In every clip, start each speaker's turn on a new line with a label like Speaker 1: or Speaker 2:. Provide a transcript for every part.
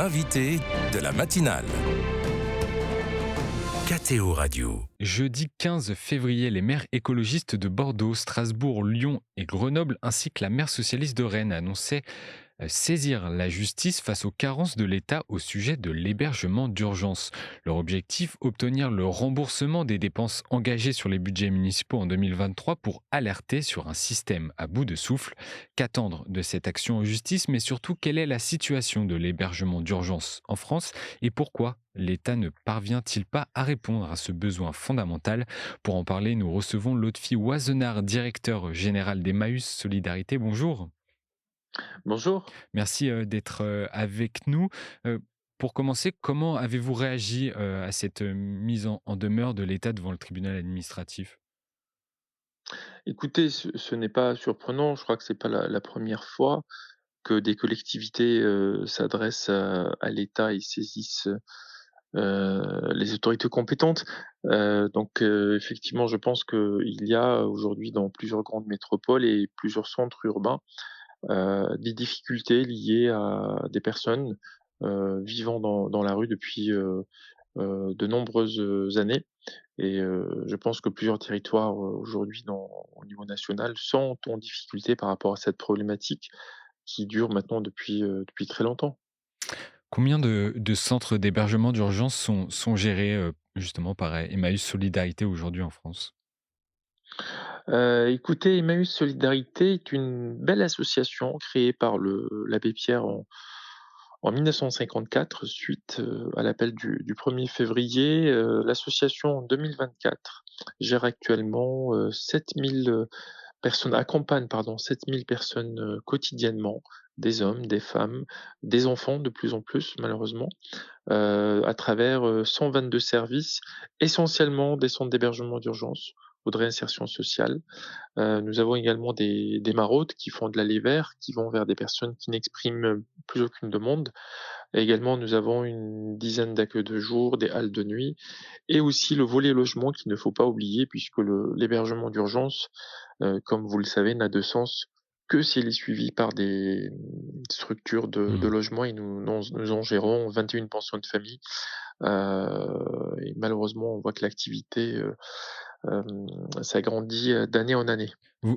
Speaker 1: l'invité de la matinale. KTO Radio.
Speaker 2: Jeudi 15 février, les maires écologistes de Bordeaux, Strasbourg, Lyon et Grenoble, ainsi que la maire socialiste de Rennes, annonçaient saisir la justice face aux carences de l'État au sujet de l'hébergement d'urgence. Leur objectif, obtenir le remboursement des dépenses engagées sur les budgets municipaux en 2023 pour alerter sur un système à bout de souffle. Qu'attendre de cette action en justice, mais surtout quelle est la situation de l'hébergement d'urgence en France et pourquoi l'État ne parvient-il pas à répondre à ce besoin fondamental? Pour en parler, nous recevons Lotfi Oisenard, directeur général d'Emmaüs Solidarité. Bonjour.
Speaker 3: Bonjour.
Speaker 2: Merci d'être avec nous. Heu, pour commencer, comment avez-vous réagi à cette mise en demeure de l'État devant le tribunal administratif?
Speaker 3: Écoutez, ce n'est pas surprenant, je crois que c'est pas la 1re fois que des collectivités, s'adressent à l'État et saisissent, les autorités compétentes. Effectivement, je pense qu'il y a aujourd'hui dans plusieurs grandes métropoles et plusieurs centres urbains, des difficultés liées à des personnes, vivant dans la rue depuis, de nombreuses années. Je pense que plusieurs territoires, aujourd'hui au niveau national sont en difficulté par rapport à cette problématique qui dure maintenant depuis très longtemps.
Speaker 2: Combien de centres d'hébergement d'urgence sont gérés, justement par Emmaüs Solidarité aujourd'hui en France?
Speaker 3: Écoutez, Emmaüs Solidarité est une belle association créée par l'abbé Pierre en 1954 suite, à l'appel du 1er février. L'association en 2024 gère actuellement, 7 000 personnes accompagne pardon, 7 000 personnes, quotidiennement, des hommes, des femmes, des enfants de plus en plus malheureusement, à travers, 122 services, essentiellement des centres d'hébergement d'urgence ou de réinsertion sociale. Nous avons également des maraudes qui font de l'aller vers, qui vont vers des personnes qui n'expriment plus aucune demande. Et également, nous avons une dizaine d'accueils de jour, des haltes de nuit et aussi le volet logement qu'il ne faut pas oublier puisque l'hébergement d'urgence, comme vous le savez, n'a de sens que s'il est suivi par des structures de
Speaker 2: Mmh.
Speaker 3: logement et nous en gérons 21 pensions de famille. Et malheureusement, on voit que l'activité, s'agrandit, d'année en année.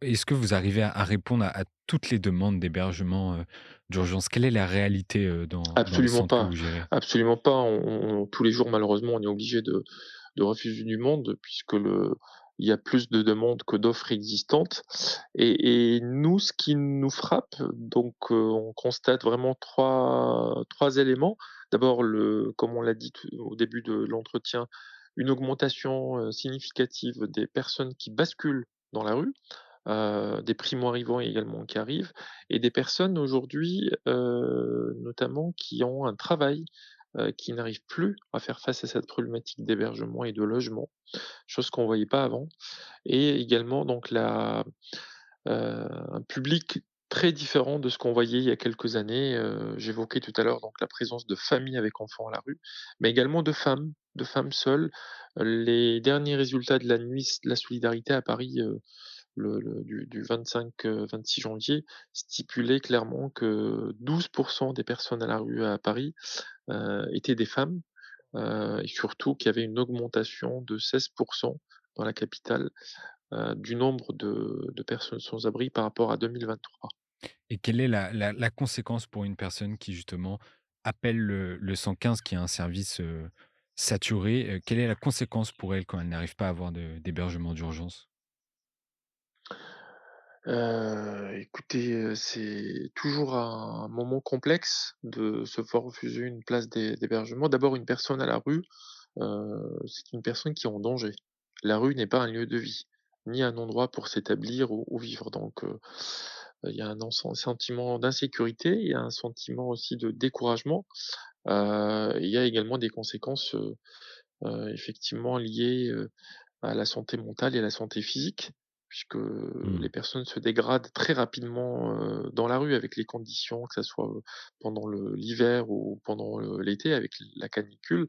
Speaker 2: Est-ce que vous arrivez à répondre à toutes les demandes d'hébergement, d'urgence? Quelle est la réalité, dans les
Speaker 3: Absolument
Speaker 2: centres que
Speaker 3: pas,
Speaker 2: vous gérez?
Speaker 3: absolument pas. Tous les jours, malheureusement, on est obligé de refuser du monde puisque il y a plus de demandes que d'offres existantes et nous, ce qui nous frappe, on constate vraiment trois éléments. D'abord comme on l'a dit au début de l'entretien, une augmentation, significative des personnes qui basculent dans la rue, des primo-arrivants également qui arrivent et des personnes aujourd'hui, notamment qui ont un travail, qui n'arrivent plus à faire face à cette problématique d'hébergement et de logement, chose qu'on voyait pas avant et également un public très différent de ce qu'on voyait il y a quelques années. J'évoquais tout à l'heure donc la présence de familles avec enfants à la rue, mais également de femmes seules. Les derniers résultats de la nuit de la solidarité à Paris, du 25, 26 janvier stipulait clairement que 12 des personnes à la rue à Paris, étaient des femmes, et surtout qu'il y avait une augmentation de 16 dans la capitale, du nombre de personnes sans abri par rapport à 2023.
Speaker 2: Et quelle est la conséquence pour une personne qui justement appelle le 115 qui est un service, saturé? Quelle est la conséquence pour elle quand elle n'arrive pas à avoir d'hébergement d'urgence?
Speaker 3: Écoutez, c'est toujours un moment complexe de se voir refuser une place d'hébergement. D'abord, une personne à la rue, c'est une personne qui est en danger. La rue n'est pas un lieu de vie, ni un endroit pour s'établir ou vivre. Il y a un sentiment d'insécurité, il y a un sentiment aussi de découragement. Il y a également des conséquences, effectivement liées, à la santé mentale et à la santé physique, puisque
Speaker 2: Mmh.
Speaker 3: les personnes se dégradent très rapidement, dans la rue avec les conditions, que ça soit, pendant l'hiver ou pendant, l'été avec la canicule.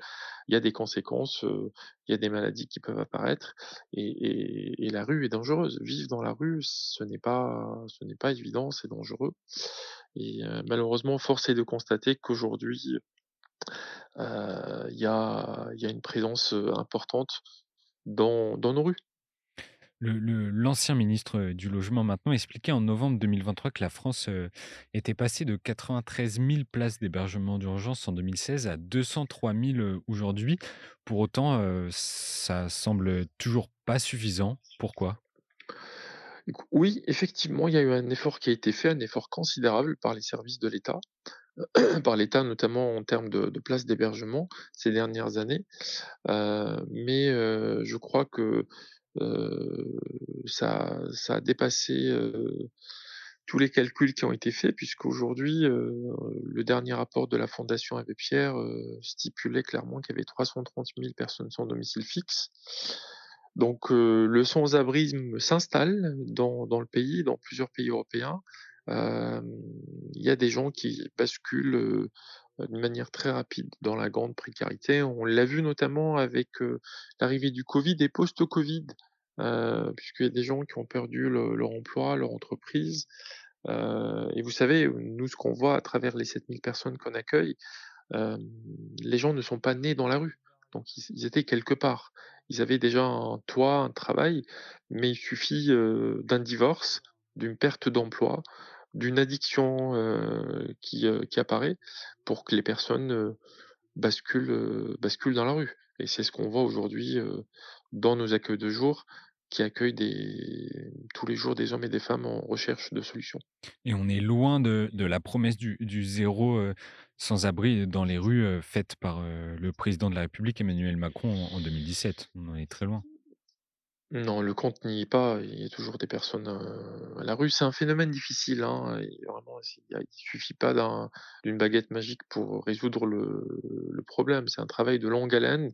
Speaker 3: Il y a des conséquences, il y a des maladies qui peuvent apparaître et la rue est dangereuse. Vivre dans la rue, ce n'est pas évident, c'est dangereux malheureusement force est de constater qu'aujourd'hui, Il y a une présence, importante dans nos rues.
Speaker 2: L'ancien ministre, du logement maintenant expliquait en novembre 2023 que la France, était passée de 93 000 places d'hébergement d'urgence en 2016 à 203 000, aujourd'hui. Pour autant, ça semble toujours pas suffisant. Pourquoi?
Speaker 3: Oui, effectivement, il y a eu un effort qui a été fait, un effort considérable par les services de l'État, par l'État notamment en termes de places d'hébergement ces dernières années. Mais je crois que, heu, ça a dépassé, tous les calculs qui ont été faits puisqu'aujourd'hui, le dernier rapport de la Fondation Abbé Pierre, stipulait clairement qu'il y avait 330 000 personnes sans domicile fixe. Donc le sans-abrisme s'installe dans le pays, dans plusieurs pays européens. Hem, il y a des gens qui basculent, d'une manière très rapide dans la grande précarité. On l'a vu notamment avec, l'arrivée du Covid et post-Covid, puisqu'il y a des gens qui ont perdu leur emploi, leur entreprise. Et vous savez, nous, ce qu'on voit à travers les 7 000 personnes qu'on accueille, hem, les gens ne sont pas nés dans la rue, donc ils étaient quelque part. Ils avaient déjà un toit, un travail, mais il suffit, d'un divorce, d'une perte d'emploi, d'une addiction, qui apparaît pour que les personnes, basculent dans la rue et c'est ce qu'on voit aujourd'hui, dans nos accueils de jour qui accueillent tous les jours des hommes et des femmes en recherche de solutions.
Speaker 2: Et on est loin de la promesse du zéro, sans-abri dans les rues, faite par, le président de la République Emmanuel Macron en 2017. On en est très loin.
Speaker 3: Non, le compte n'y est pas, il y a toujours des personnes, à la rue. C'est un phénomène difficile, hein, et vraiment il suffit pas d'une baguette magique pour résoudre le problème. C'est un travail de longue haleine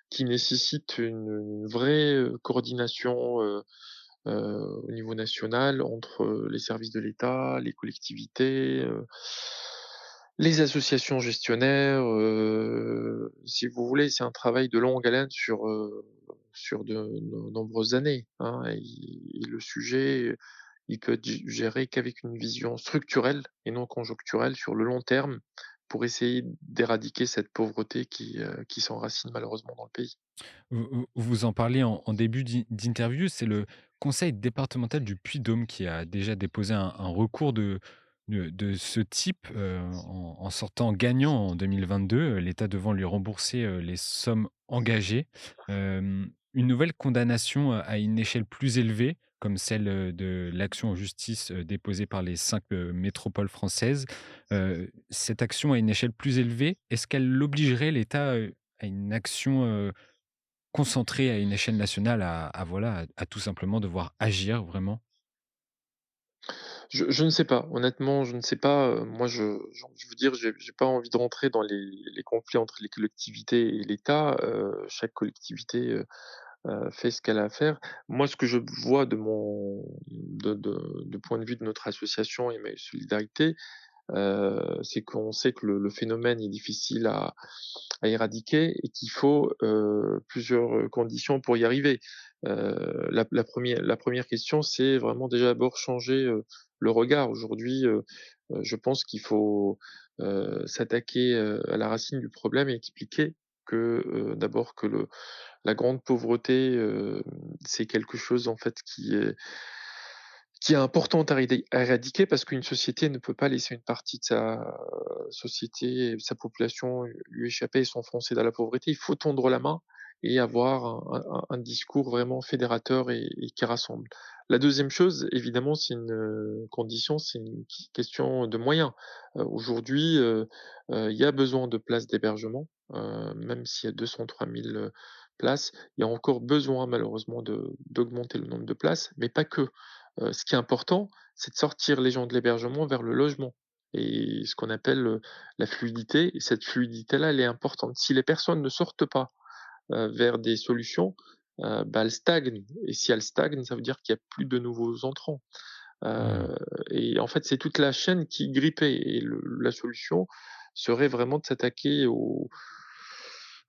Speaker 3: qui nécessite une vraie, coordination, au niveau national entre, les services de l'État, les collectivités, les associations gestionnaires, si vous voulez, c'est un travail de longue haleine sur de nombreuses années, hein, et le sujet, il peut être géré qu'avec une vision structurelle et non conjoncturelle sur le long terme pour essayer d'éradiquer cette pauvreté qui s'enracine malheureusement dans le pays.
Speaker 2: Vous en parliez en début d'interview, c'est le conseil départemental du Puy-de-Dôme qui a déjà déposé un recours de ce type, en sortant gagnant en 2022, l'État devant lui rembourser, les sommes engagées. Une nouvelle condamnation, à une échelle plus élevée, comme celle, de l'action en justice, déposée par les 5 métropoles françaises. Cette action à une échelle plus élevée, est-ce qu'elle obligerait l'État, à une action, concentré à une échelle nationale à voilà, à tout simplement devoir agir vraiment?
Speaker 3: Je ne sais pas, honnêtement, je ne sais pas, moi je veux dire, j'ai pas envie de rentrer dans les conflits entre les collectivités et l'État, chaque collectivité, fait ce qu'elle a à faire. Moi, ce que je vois de point de vue de notre association et mes solidarités, c'est qu'on sait que le phénomène est difficile à éradiquer et qu'il faut, plusieurs, conditions pour y arriver. La première question, c'est vraiment déjà d'abord changer, le regard. Aujourd'hui, je pense qu'il faut, s'attaquer, à la racine du problème et expliquer que, d'abord que la grande pauvreté, c'est quelque chose en fait qui est importante à éradiquer parce qu'une société ne peut pas laisser une partie de sa société et de sa population lui échapper et s'enfoncer dans la pauvreté. Il faut tendre la main et avoir un discours vraiment fédérateur et qui rassemble. La deuxième chose, évidemment, c'est une, condition, c'est une question de moyens. Aujourd'hui, il y a besoin de places d'hébergement, même s'il y a 203 000 places, il y a encore besoin malheureusement d'augmenter le nombre de places, mais pas que. Ce qui est important, c'est de sortir les gens de l'hébergement vers le logement et ce qu'on appelle, la fluidité et cette fluidité-là, elle est importante. Si les personnes ne sortent pas, vers des solutions, bah, elles stagnent et si elles stagnent, ça veut dire qu'il y a plus de nouveaux entrants,
Speaker 2: Mmh.
Speaker 3: heu et en fait, c'est toute la chaîne qui est grippée et la solution serait vraiment de s'attaquer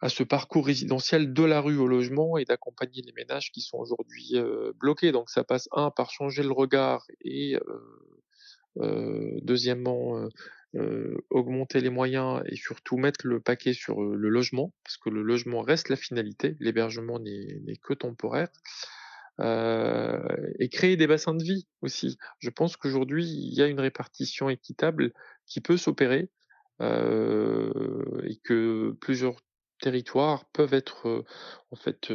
Speaker 3: à ce parcours résidentiel de la rue au logement et d'accompagner les ménages qui sont aujourd'hui, bloqués. Donc ça passe par changer le regard et deuxièmement, augmenter les moyens et surtout mettre le paquet sur, le logement, parce que le logement reste la finalité, l'hébergement n'est que temporaire, et créer des bassins de vie aussi. Je pense qu'aujourd'hui, il y a une répartition équitable qui peut s'opérer, et que plusieurs territoires peuvent être, en fait,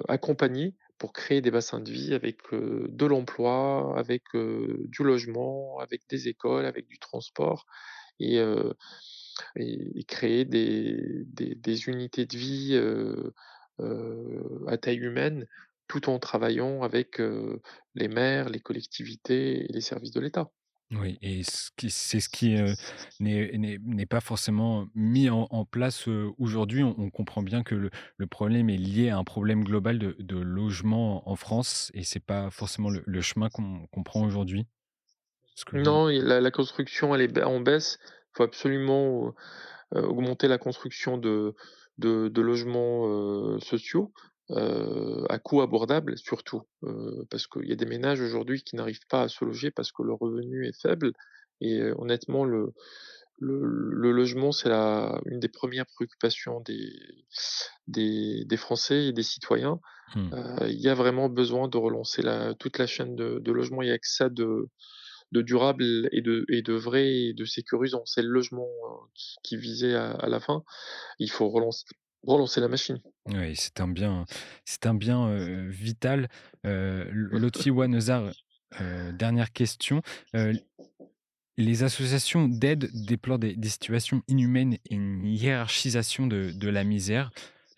Speaker 3: accompagnés pour créer des bassins de vie avec, de l'emploi, avec, du logement, avec des écoles, avec du transport et et créer des unités de vie, à taille humaine, tout en travaillant avec, les maires, les collectivités et les services de l'État.
Speaker 2: Oui, et ce qui, n'est pas forcément mis en place, aujourd'hui. On comprend bien que le problème est lié à un problème global de logement en France, et c'est pas forcément le chemin qu'on prend aujourd'hui. Ce que vous
Speaker 3: Non, et la construction, elle est en baisse. Il faut absolument, augmenter la construction de logements, sociaux, à coût abordable surtout, parce qu'il y a des ménages aujourd'hui qui n'arrivent pas à se loger parce que le revenu est faible et honnêtement le logement, c'est la une des premières préoccupations des Français et des citoyens.
Speaker 2: mmh.
Speaker 3: Il y a vraiment besoin de relancer toute la chaîne de logement. Il y a que ça de durable et de vrai et de sécurisant. C'est le logement, qui visait à la fin. Il faut relancer la machine.
Speaker 2: Oui, c'est un bien, vital. Lotfi Ouanezar, dernière question. Heu, les associations d'aide déplorent des situations inhumaines et une hiérarchisation de la misère.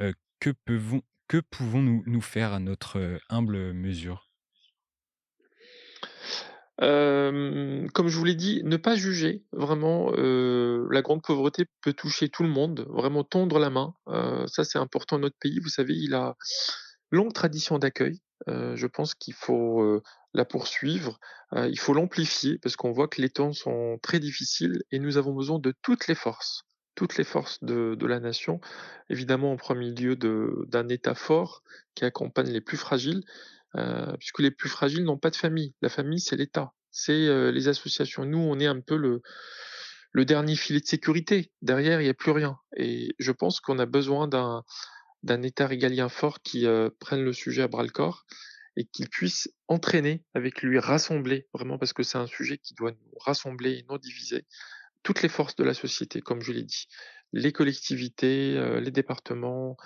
Speaker 2: Heu, que pouvons-nous faire à notre, humble mesure?
Speaker 3: Comme je vous l'ai dit, ne pas juger, vraiment, la grande pauvreté peut toucher tout le monde, vraiment tendre la main, ça c'est important. Notre pays, vous savez, il a longue tradition d'accueil, je pense qu'il faut, la poursuivre, il faut l'amplifier parce qu'on voit que les temps sont très difficiles et nous avons besoin de toutes les forces de la nation. Évidemment en premier lieu d'un État fort qui accompagne les plus fragiles, puisque les plus fragiles n'ont pas de famille. La famille, c'est l'État, c'est, les associations. Nous, on est un peu le dernier filet de sécurité. Derrière, il y a plus rien et je pense qu'on a besoin d'un État régalien fort qui, prenne le sujet à bras-le-corps et qui puisse entraîner avec lui, rassembler vraiment parce que c'est un sujet qui doit nous rassembler et non diviser, toutes les forces de la société, comme je l'ai dit. Les collectivités, les départements,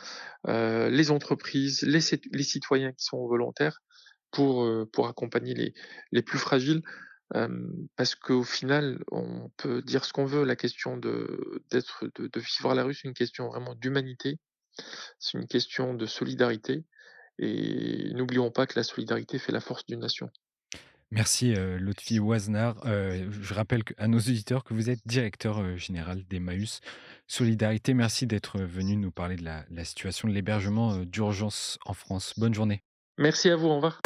Speaker 3: les entreprises, les citoyens qui sont volontaires pour accompagner les plus fragiles, parce qu'au final, on peut dire ce qu'on veut, la question de vivre à la rue, c'est une question vraiment d'humanité, c'est une question de solidarité et n'oublions pas que la solidarité fait la force d'une nation.
Speaker 2: Merci, Lotfi Ouaznar. Je rappelle à nos auditeurs que vous êtes directeur, général d'Emmaüs Solidarité. Merci d'être venu nous parler de la situation de l'hébergement, d'urgence en France. Bonne journée.
Speaker 3: Merci à vous, au revoir.